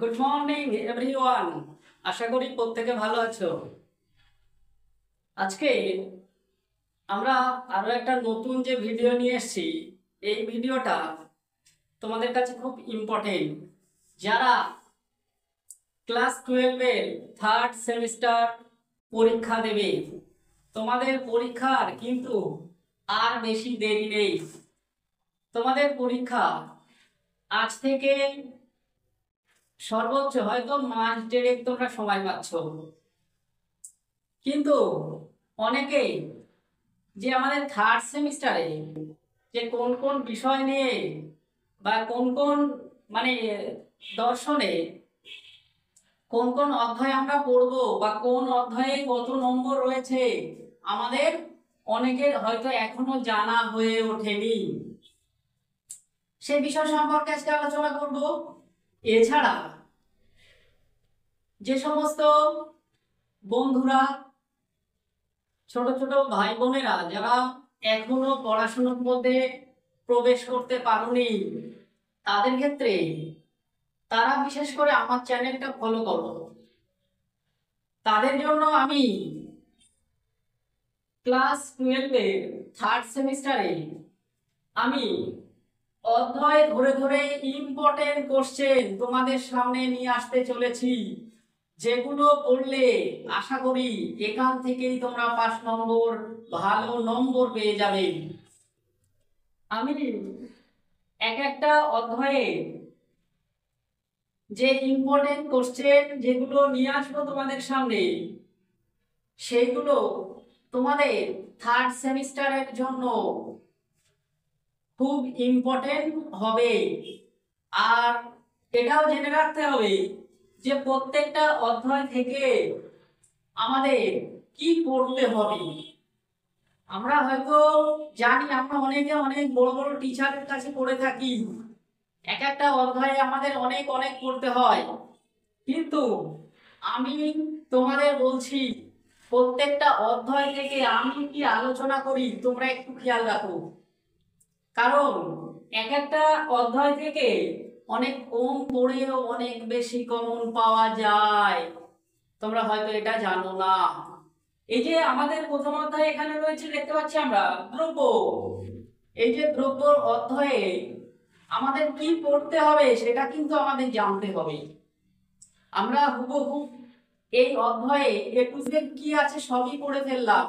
Good morning everyone. আশা করি প্রত্যেকে ভালো আছো। আজকে আমরা আরো একটা নতুন যে ভিডিও নিয়ে এসেছি, এই ভিডিওটা তোমাদের কাছে খুব ইম্পর্টেন্ট। যারা ক্লাস 12 এর থার্ড সেমিস্টার পরীক্ষা দেবে, তোমাদের পরীক্ষার কিন্তু আর বেশি দেরি নেই। তোমাদের পরীক্ষা আজ থেকে সর্বোচ্চ হয়তো মাস দেড়েক তোমরা সময় পাচ্ছ, কিন্তু অনেকেই যে আমাদের থার্ড সেমিস্টারে যে কোন কোন বিষয় নিয়ে বা কোন কোন মানে দর্শনে কোন কোন অধ্যায় আমরা পড়বো বা কোন অধ্যায়ে কত নম্বর রয়েছে, আমাদের অনেকের হয়তো এখনো জানা হয়ে ওঠেনি। সেই বিষয় সম্পর্কে আজকে আলোচনা করব। এছাড়া যে সমস্ত বন্ধুরা, ছোট ছোট ভাই বোনেরা যারা এখনো পড়াশোনার মধ্যে প্রবেশ করতে পারোনি, তাদের ক্ষেত্রে তারা বিশেষ করে আমার চ্যানেলটা ফলো করো। তাদের জন্য আমি ক্লাস 12 এর থার্ড সেমিস্টারে আমি অধ্যায় ধরে ধরে ইম্পর্টেন্ট কোশ্চেন তোমাদের সামনে নিয়ে আসতে চলেছি, যেগুলো পড়লে আশা করি এখান থেকেই তোমরা 5 নম্বর ভালো নম্বর পেয়ে যাবে। আমি এক একটা অধ্যায়ে যে ইম্পর্টেন্ট কোশ্চেন যেগুলো নিয়ে আসবো তোমাদের সামনে, সেইগুলো তোমাদের থার্ড সেমিস্টারের জন্য খুব ইম্পর্টেন্ট হবে। আর এটাও জেনে রাখতে হবে যে প্রত্যেকটা অধ্যায় থেকে আমাদের কি পড়তে হবে। আমরা হয়তো জানি, আমরা অনেকে অনেক বড় বড় টিচারের কাছে পড়ে থাকি, এক একটা অধ্যায়ে আমাদের অনেক অনেক পড়তে হয়, কিন্তু আমি তোমাদের বলছি প্রত্যেকটা অধ্যায় থেকে আমি কি আলোচনা করি তোমরা একটু খেয়াল রাখো। কারণ এক একটা অধ্যায় থেকে অনেক কম পড়েও অনেক বেশি কমন পাওয়া যায়, তোমরা হয়তো এটা জানো না। এই যে আমাদের প্রথম অধ্যায় এখানে রয়েছে, দেখতে পাচ্ছি আমরা দ্রব্য। এই যে দ্রব্য অধ্যায়ে আমাদের কি পড়তে হবে সেটা কিন্তু আমাদের জানতে হবে। আমরা হুবহু এই অধ্যায়ে এ টু জেড কি আছে সবই পড়ে ফেললাম,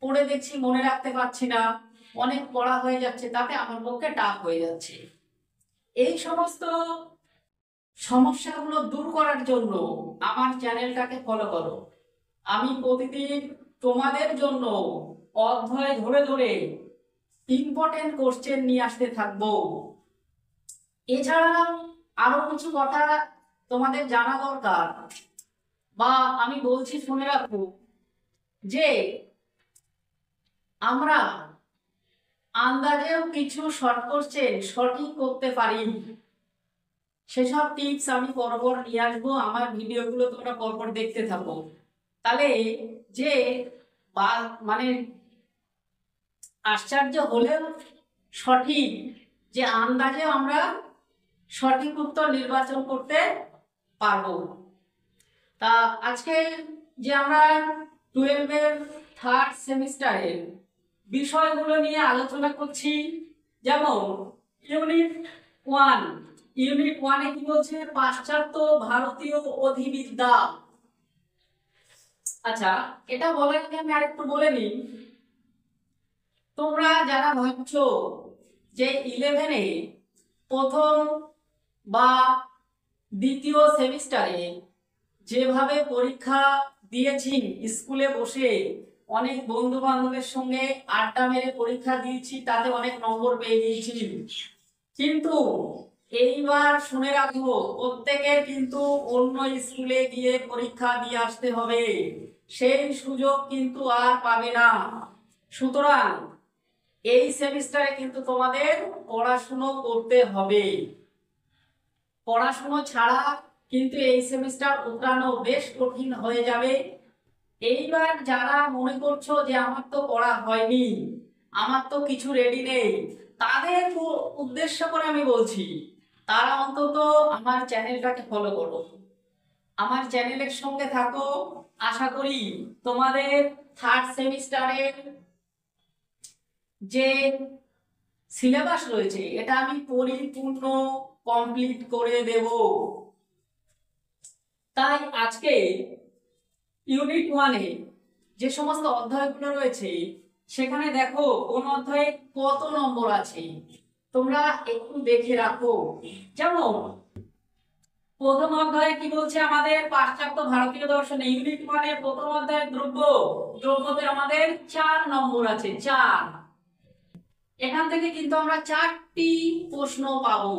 পড়ে দেখছি মনে রাখতে পারছি না, অনেক পড়া হয়ে যাচ্ছে, তাতে আমার পক্ষে টাফ হয়ে যাচ্ছে। এই সমস্ত সমস্যাগুলো দূর করার জন্য আমার চ্যানেলটাকে ফলো করো। আমি প্রতিদিন তোমাদের জন্য অধ্যায় ধরে ধরে ইম্পর্টেন্ট কোশ্চেন নিয়ে আসতে থাকবো। এছাড়া আরো কিছু কথা তোমাদের জানা দরকার, বা আমি বলছি শুনে রাখো, যে আমরা আন্দাজেও কিছু শর্ট কোশ্চেন সঠিক করতে পারি। সেসব টিপস আমি পরপর নিয়ে আসবো, আমার ভিডিওগুলো তোমরা পরপর দেখতে থাকো। তাহলে যে বা মানে আশ্চর্য হলেও সঠিক, যে আন্দাজে আমরা সঠিক উত্তর নির্বাচন করতে পারবো। তা আজকে যে আমরা 12 এর থার্ড সেমিস্টারের বিষয়গুলো নিয়ে আলোচনা করছি, যেমন ইউনিট 1। ইউনিট 1 এ কি বলছে? পাশ্চাত্য ভারতীয় অধিবিদ্যা। আচ্ছা, এটা বলার আগে আমি আরেকটু বলে নিই। তোমরা যারা ভাবছো যে 11 এ প্রথম বা দ্বিতীয় সেমিস্টারে যেভাবে পরীক্ষা দিয়েছি, স্কুলে বসে অনেক বন্ধু বান্ধবের সঙ্গে আড্ডা মেরে পরীক্ষা দিয়েছি, তাতে অনেক নম্বর পেয়ে গিয়েছি, কিন্তু এইবার শুনে রাখবো প্রত্যেকের কিন্তু অন্য স্কুলে গিয়ে পরীক্ষা দিয়ে আসতে হবে, সেই সুযোগ কিন্তু আর পাবে না। সুতরাং এই সেমিস্টারে কিন্তু তোমাদের পড়াশুনো করতে হবে। পড়াশুনো ছাড়া কিন্তু এই সেমিস্টার উতরানো বেশ কঠিন হয়ে যাবে। এইবার যারা মনে করছো যে আমার তো পড়া হয়নি, আমার তো কিছু রেডি নেই, তাদের উদ্দেশ্য করে আমি বলছি, তারা অন্তত আমার চ্যানেলটাকে ফলো করো, আমার চ্যানেলের সঙ্গে থাকো। আশা করি তোমাদের থার্ড সেমিস্টারের যে সিলেবাস রয়েছে এটা আমি পরিপূর্ণ কমপ্লিট করে দেব। তাই আজকে ইউনিট ওয়ানে যে সমস্ত অধ্যায়গুলো রয়েছে সেখানে দেখো কোন অধ্যায়ে কত নম্বর আছে তোমরা একটু দেখে রাখো। যেমন প্রথম অধ্যায়ে কি বলছে আমাদের পাশ্চাত্য ভারতীয় দর্শনে ইউনিট ওয়ানে প্রথম অধ্যায়ে দ্রব্যতে আমাদের 4 নম্বর আছে, 4। এখান থেকে কিন্তু আমরা 4টি প্রশ্ন পাবো।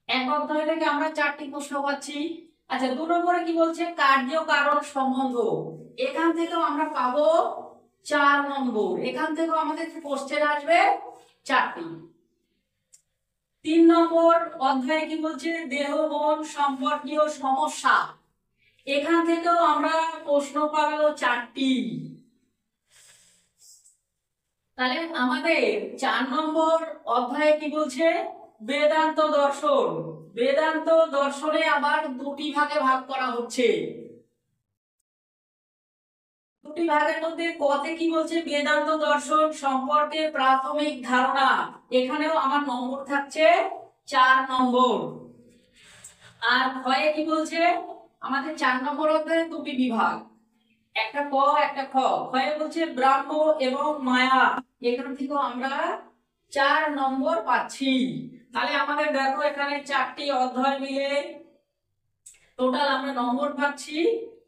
এক অধ্যায় থেকে আমরা 4টি প্রশ্ন পাচ্ছি। আচ্ছা, 2 নম্বরে কি বলছে কার্য কারণ সম্বন্ধ, এখান থেকেও আমরা পাবো 4 নম্বর। এখান থেকেও আমাদের কোশ্চেন আসবে 4টি। 3 নম্বর অধ্যায়ে কি বলছে দেহ মন সম্পর্কীয় সমস্যা, এখান থেকেও আমরা প্রশ্ন পাবো 4টি। তাহলে আমাদের 4 নম্বর অধ্যায়ে কি বলছে বেদান্ত দর্শন, বেদান্ত দর্শনে আবার 2টি ভাগে ভাগ করা হচ্ছে। 2টি ভাগের মধ্যে কতে কি বলছে বেদান্ত দর্শন সম্পর্কে প্রাথমিক ধারণা, এখানেও আমার নম্বর থাকছে 4 নম্বর। আর ক্ষয়ে কি বলছে আমাদের 4 নম্বর অধ্যায়ে 2টি বিভাগ, একটা ক একটা খ। ক্ষয়ে বলছে ব্রাহ্ম এবং মায়া, এখান থেকেও আমরা 4 নম্বর পাচ্ছি। তাহলে আমাদের দেখো এখানে 4টি অধ্যায় মিলে টোটাল আমরা নম্বর পাচ্ছি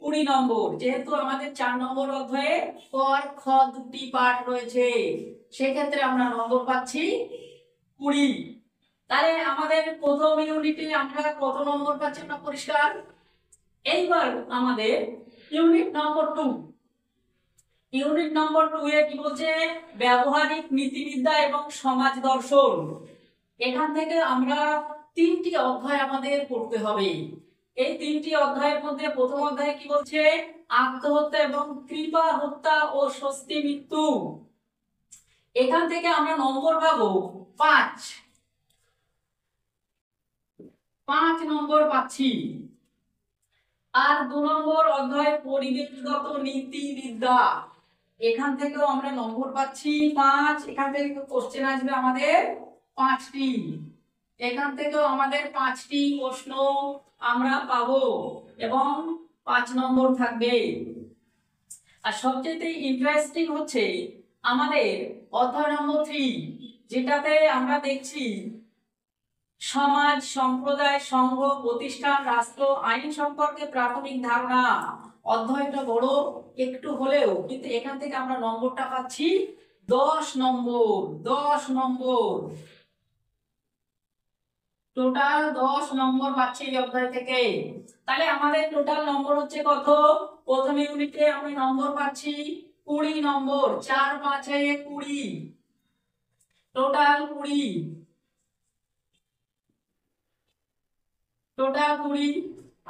20 নম্বর। যেহেতু আমাদের 4 নম্বর অধ্যায়ে ক আর খ 2টি পার্ট রয়েছে, সেক্ষেত্রে আমরা নম্বর পাচ্ছি 20। তাহলে আমাদের প্রথম ইউনিটে আমরা কত নম্বর পাচ্ছি আমরা পরিষ্কার। এইবার আমাদের ইউনিট নম্বর 2, ইউনিট নম্বর 2 এ কি বলছে ব্যবহারিক নীতিবিদ্যা এবং সমাজ দর্শন, এখান থেকে আমরা 3টি অধ্যায় আমাদের পড়তে হবে। এই 3টি অধ্যায়ের মধ্যে প্রথম অধ্যায়ে কি বলছে আত্মহত্যা এবং কৃপা হত্যা ও স্বস্তি মৃত্যু, এখান থেকে আমরা নম্বর পাবো 5 নম্বর পাচ্ছি। আর 2 নম্বর অধ্যায় পরিবেশগত নীতিবিদ্যা, এখান থেকেও আমরা নম্বর পাচ্ছি 5। এখান থেকে কোশ্চেন আসবে আমাদের 5টি, এখান থেকেও আমাদের 5টি প্রশ্ন আমরা পাবো এবং 5 নম্বর থাকবে। আর সবচেয়ে ইন্টারেস্টিং হচ্ছে আমাদের অধ্যায় নম্বর 3, যেটাতে আমরা দেখছি সমাজ সম্প্রদায় সংঘ প্রতিষ্ঠান রাষ্ট্র আইন সম্পর্কে প্রাথমিক ধারণা। অধ্যায়টা বড় একটু হলেও কিন্তু এখান থেকে আমরা নম্বরটা পাচ্ছি 10 নম্বর। 10 নম্বর টোটাল 10 নম্বর পাচ্ছি এই অধ্যায় থেকে। তাহলে আমাদের টোটাল নম্বর হচ্ছে কত, প্রথম ইউনিটে আমরা নম্বর পাচ্ছি 20 নম্বর, 4 5 এ 20, টোটাল 20, টোটাল 20।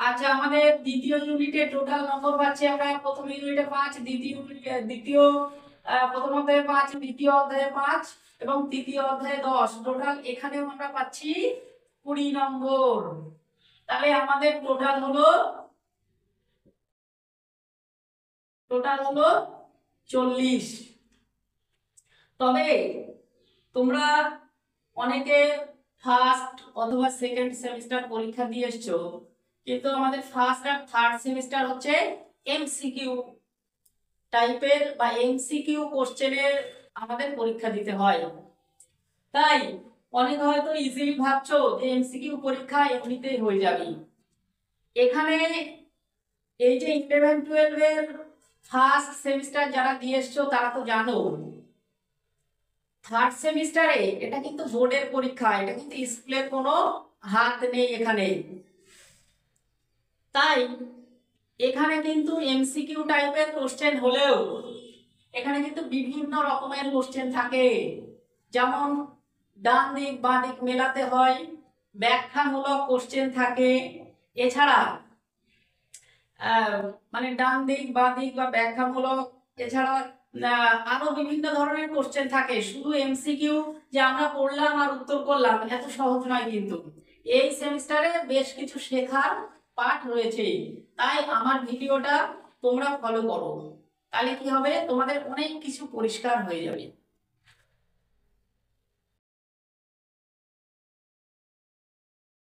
আচ্ছা, আমাদের দ্বিতীয় ইউনিটে টোটাল নম্বর পাচ্ছি আমরা প্রথম ইউনিটে 5, প্রথম অধ্যায়ে 5, দ্বিতীয় অধ্যায়ে 5 এবং তৃতীয় অধ্যায়ে 10, টোটাল এখানেও আমরা পাচ্ছি 20 নম্বর। তাহলে আমাদের টোটাল হলো 40। তবে তোমরা অনেকে ফার্স্ট অথবা সেকেন্ড সেমিস্টার পরীক্ষা দিয়ে এসছো, কিন্তু আমাদের ফার্স্ট আর থার্ড সেমিস্টার হচ্ছে এমসিকিউ টাইপের বা এমসিকিউ কোশ্চেনের আমাদের পরীক্ষা দিতে হয়। তাই অনেক হয়তো ইজিলি ভাবছো যে এমসিকিউ পরীক্ষা এমনিতেই হয়ে যাবে। এখানে এই যে 11 12 এর ফার্স্ট সেমিস্টার যারা দিয়ে এসছো তারা তো জানো থার্ড সেমিস্টারে এটা কিন্তু বোর্ডের পরীক্ষা, এটা কিন্তু স্কুলের কোনো হাত নেই এখানে। তাই এখানে কিন্তু এমসিকিউ টাইপের কোশ্চেন হলেও এখানে কিন্তু বিভিন্ন রকমের কোশ্চেন থাকে, যেমন ডান দিক বাঁ দিক মেলাতে হয়, ব্যাখ্যামূলক কোশ্চেন থাকে। এছাড়া মানে ডান দিক বাঁ দিক বা ব্যাখ্যামূলক, এছাড়া আরো বিভিন্ন ধরনের কোশ্চেন থাকে। শুধু এমসিকিউ যে আমরা পড়লাম আর উত্তর করলাম, এত সহজ নয় কিন্তু। এই সেমিস্টারে বেশ কিছু শেখার পাঠ রয়েছে, তাই আমার ভিডিওটা তোমরা ফলো করো, তাহলে কি হবে, তোমাদের অনেক কিছু পরিষ্কার হয়ে যাবে।